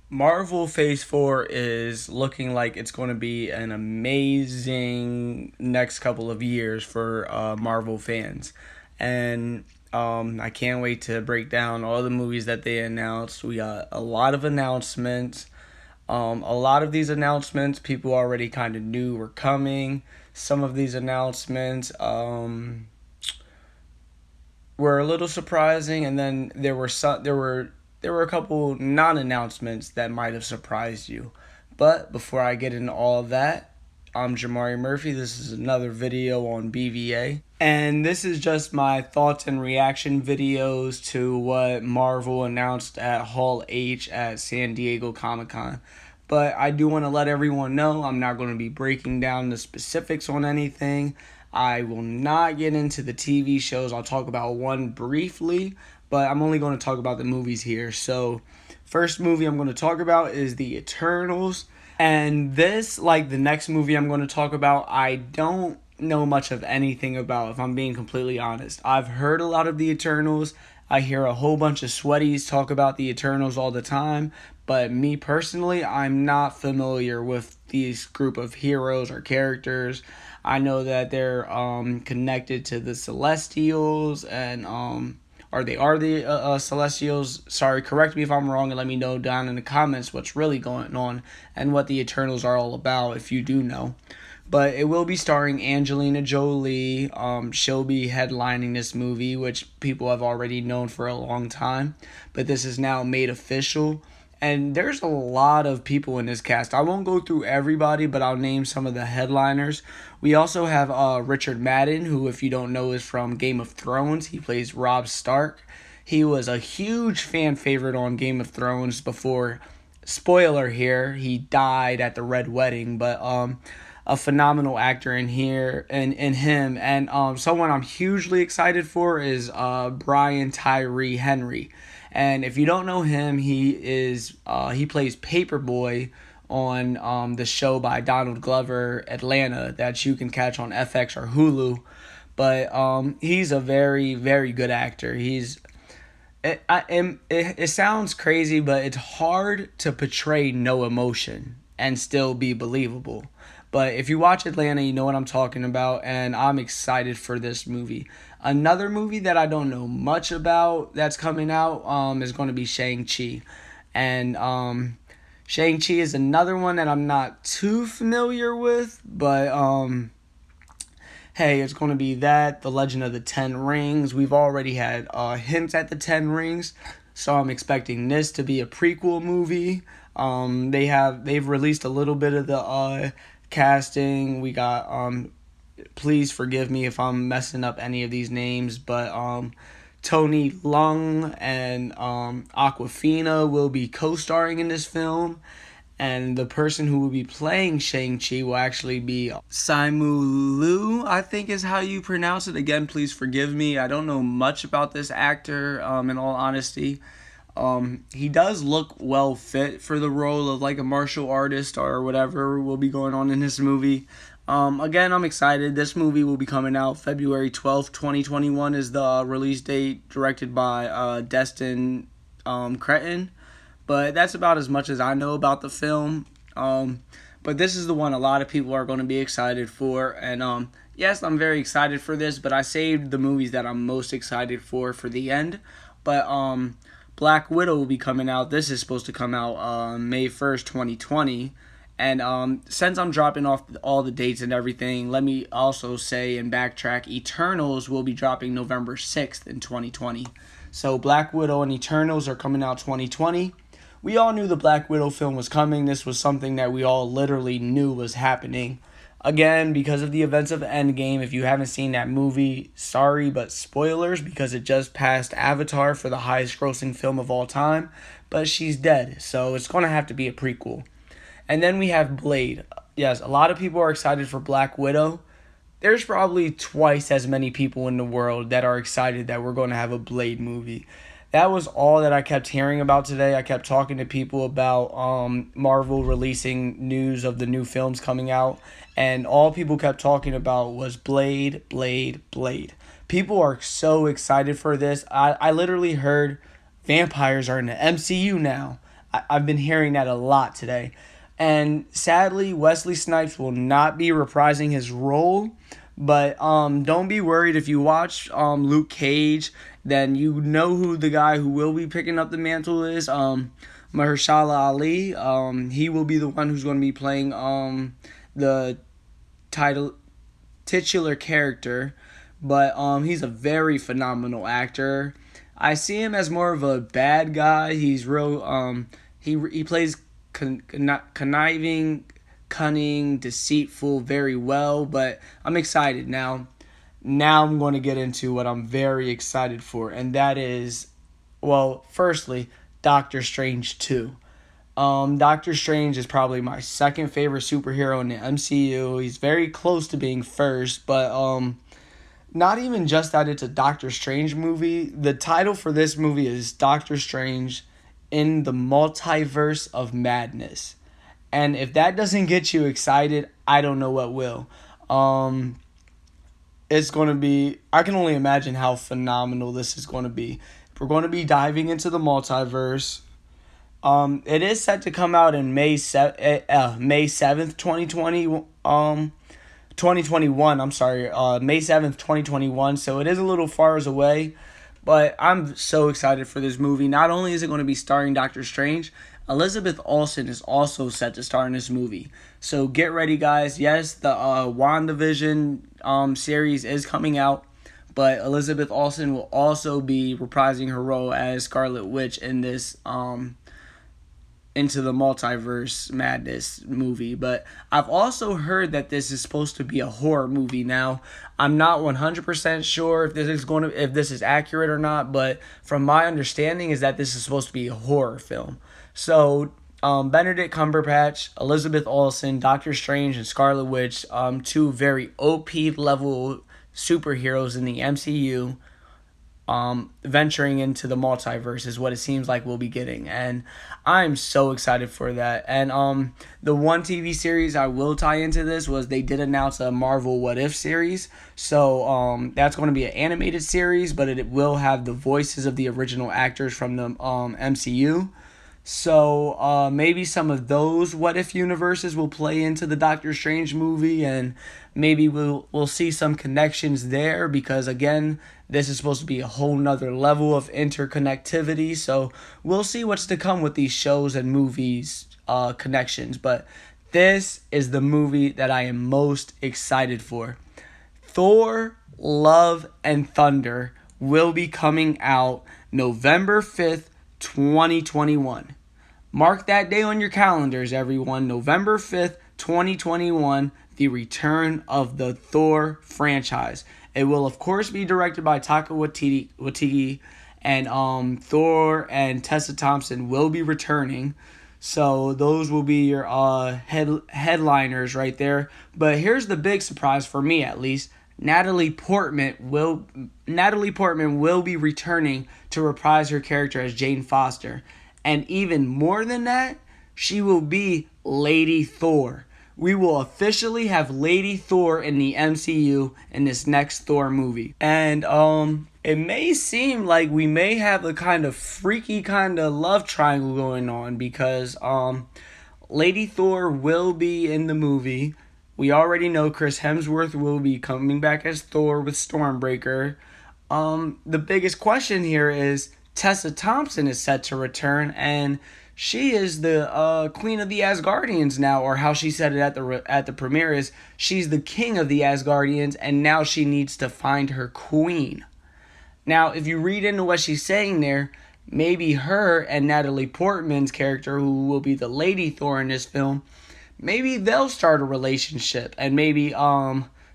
Marvel Phase 4 is looking like it's going to be an amazing next couple of years for Marvel fans. And I can't wait to break down all the movies that they announced. We got a lot of announcements. A lot of these announcements people already kind of knew were coming. Some of these announcements were a little surprising, and then there were a couple non-announcements that might have surprised you. But before I get into all of that, I'm Jamari Murphy. This is another video on BVA. And this is just my thoughts and reaction videos to what Marvel announced at Hall H at San Diego Comic-Con. But I do want to let everyone know I'm not going to be breaking down the specifics on anything. I will not get into the TV shows. I'll talk about one briefly, but I'm only going to talk about the movies here. So, first movie I'm going to talk about is The Eternals. And this, like the next movie I'm going to talk about, I don't know much of anything about, if I'm being completely honest. I've heard a lot of The Eternals. I hear a whole bunch of sweaties talk about The Eternals all the time. But me personally, I'm not familiar with these group of heroes or characters. I know that they're connected to the Celestials and or they are the Celestials. Sorry, correct me if I'm wrong and let me know down in the comments what's really going on and what the Eternals are all about if you do know. But it will be starring Angelina Jolie. She'll be headlining this movie, which people have already known for a long time. But this is now made official. And there's a lot of people in this cast. I won't go through everybody, but I'll name some of the headliners. We also have Richard Madden, who, if you don't know, is from Game of Thrones. He plays Robb Stark. He was a huge fan favorite on Game of Thrones before, spoiler here, he died at the Red Wedding. But a phenomenal actor in here and in him. And someone I'm hugely excited for is Brian Tyree Henry. And if you don't know him, he plays Paperboy on the show by Donald Glover, Atlanta, that you can catch on FX or Hulu. But he's a very, very good actor. It sounds crazy, but it's hard to portray no emotion and still be believable. But if you watch Atlanta, you know what I'm talking about, and I'm excited for this movie. Another movie that I don't know much about that's coming out is going to be ShangChi. And ShangChi is another one that I'm not too familiar with, but hey, it's going to be that, The Legend of the Ten Rings. We've already had hints at the Ten Rings, so I'm expecting this to be a prequel movie. They've released a little bit of the casting. We got please forgive me if I'm messing up any of these names, but Tony Leung and Aquafina will be co-starring in this film. And the person who will be playing Shang-Chi will actually be Simu Liu, I think is how you pronounce it. Again, please forgive me. I don't know much about this actor, in all honesty. He does look well fit for the role of like a martial artist or whatever will be going on in this movie. Again, I'm excited. This movie will be coming out February 12th, 2021 is the release date, directed by Destin Cretton. But that's about as much as I know about the film. But this is the one a lot of people are going to be excited for. And yes, I'm very excited for this, but I saved the movies that I'm most excited for the end. But Black Widow will be coming out. This is supposed to come out May 1st, 2020. And since I'm dropping off all the dates and everything, let me also say and backtrack, Eternals will be dropping November 6th in 2020. So Black Widow and Eternals are coming out 2020. We all knew the Black Widow film was coming. This was something that we all literally knew was happening. Again, because of the events of Endgame, if you haven't seen that movie, sorry, but spoilers, because it just passed Avatar for the highest grossing film of all time. But she's dead, so it's going to have to be a prequel. And then we have Blade. Yes, a lot of people are excited for Black Widow. There's probably twice as many people in the world that are excited that we're going to have a Blade movie. That was all that I kept hearing about today. I kept talking to people about Marvel releasing news of the new films coming out, and all people kept talking about was Blade, Blade, Blade. People are so excited for this. I literally heard vampires are in the MCU now. I've been hearing that a lot today. And sadly, Wesley Snipes will not be reprising his role. But don't be worried if you watch Luke Cage, then you know who the guy who will be picking up the mantle is. Mahershala Ali. He will be the one who's going to be playing the title titular character, but he's a very phenomenal actor. I see him as more of a bad guy. He's real. He plays conniving, cunning, deceitful very well. But I'm excited now. Now I'm going to get into what I'm very excited for, and that is, well, firstly, Doctor Strange 2. Doctor Strange is probably my second favorite superhero in the MCU. He's very close to being first, but not even just that it's a Doctor Strange movie. The title for this movie is Doctor Strange in the Multiverse of Madness. And if that doesn't get you excited, I don't know what will. It's going to be, I can only imagine how phenomenal this is going to be. We're going to be diving into the multiverse. It is set to come out in May 7th, 2021. I'm sorry, May 7th, 2021. So it is a little far away, but I'm so excited for this movie. Not only is it going to be starring Doctor Strange, Elizabeth Olsen is also set to star in this movie. So get ready, guys. Yes, the WandaVision series is coming out, but Elizabeth Olsen will also be reprising her role as Scarlet Witch in this Into the Multiverse Madness movie. But I've also heard that this is supposed to be a horror movie. Now, I'm not 100% sure if this is accurate or not, but from my understanding is that this is supposed to be a horror film. So Benedict Cumberbatch, Elizabeth Olsen, Doctor Strange, and Scarlet Witch, two very OP level superheroes in the MCU, venturing into the multiverse is what it seems like we'll be getting, and I'm so excited for that. And the one TV series I will tie into this was they did announce a Marvel What If series, so that's going to be an animated series, but it will have the voices of the original actors from the MCU. So maybe some of those What If universes will play into the Doctor Strange movie, and maybe we'll see some connections there, because again, this is supposed to be a whole nother level of interconnectivity. So we'll see what's to come with these shows and movies connections. But this is the movie that I am most excited for. Thor: Love and Thunder will be coming out November 5th, 2021. Mark that day on your calendars, everyone. November 5th, 2021, the return of the Thor franchise. It will, of course, be directed by Taika Waititi, and Thor and Tessa Thompson will be returning. So those will be your headliners right there. But here's the big surprise for me, at least. Natalie Portman will be returning to reprise her character as Jane Foster. And even more than that, she will be Lady Thor. We will officially have Lady Thor in the MCU in this next Thor movie. And it may seem like we may have a kind of freaky kind of love triangle going on, because Lady Thor will be in the movie. We already know Chris Hemsworth will be coming back as Thor with Stormbreaker. The biggest question here is Tessa Thompson is set to return, and she is the queen of the Asgardians now, or how she said it at the premiere is she's the king of the Asgardians, and now she needs to find her queen. Now, if you read into what she's saying there, maybe her and Natalie Portman's character, who will be the Lady Thor in this film, maybe they'll start a relationship, and maybe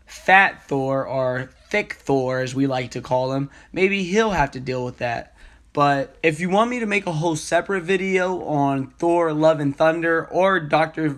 Fat Thor, or Thick Thor as we like to call him, maybe he'll have to deal with that. But if you want me to make a whole separate video on Thor: Love and Thunder or Doctor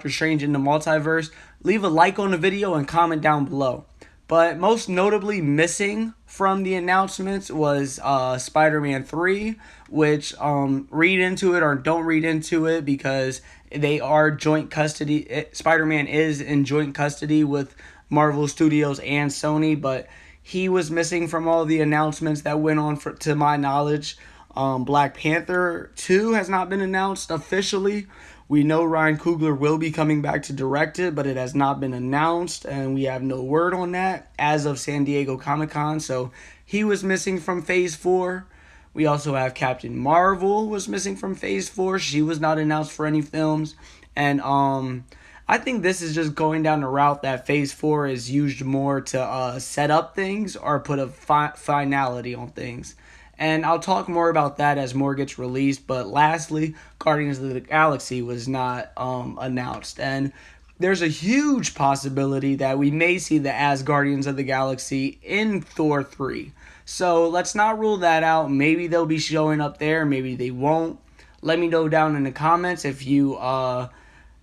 Strange in the Multiverse, leave a like on the video and comment down below. But most notably missing from the announcements was Spider-Man 3, which read into it or don't read into it, because they are joint custody. Spider-Man is in joint custody with Marvel Studios and Sony, but he was missing from all the announcements that went on to my knowledge. Black Panther 2 has not been announced officially. We know Ryan Coogler will be coming back to direct it, but it has not been announced, and we have no word on that as of San Diego Comic-Con, so he was missing from Phase 4. We also have Captain Marvel was missing from Phase 4. She was not announced for any films. And I think this is just going down the route that Phase 4 is used more to set up things or put a finality on things. And I'll talk more about that as more gets released. But lastly, Guardians of the Galaxy was not announced. And there's a huge possibility that we may see the Asgardians of the Galaxy in Thor 3. So let's not rule that out. Maybe they'll be showing up there, maybe they won't. Let me know down in the comments if you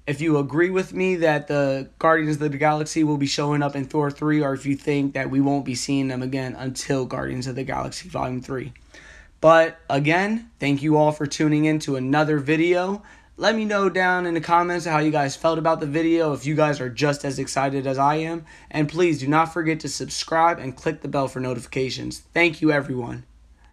agree with me that the Guardians of the Galaxy will be showing up in Thor 3, or if you think that we won't be seeing them again until Guardians of the Galaxy Volume 3. But again, thank you all for tuning in to another video. Let me know down in the comments how you guys felt about the video, if you guys are just as excited as I am. And please do not forget to subscribe and click the bell for notifications. Thank you, everyone.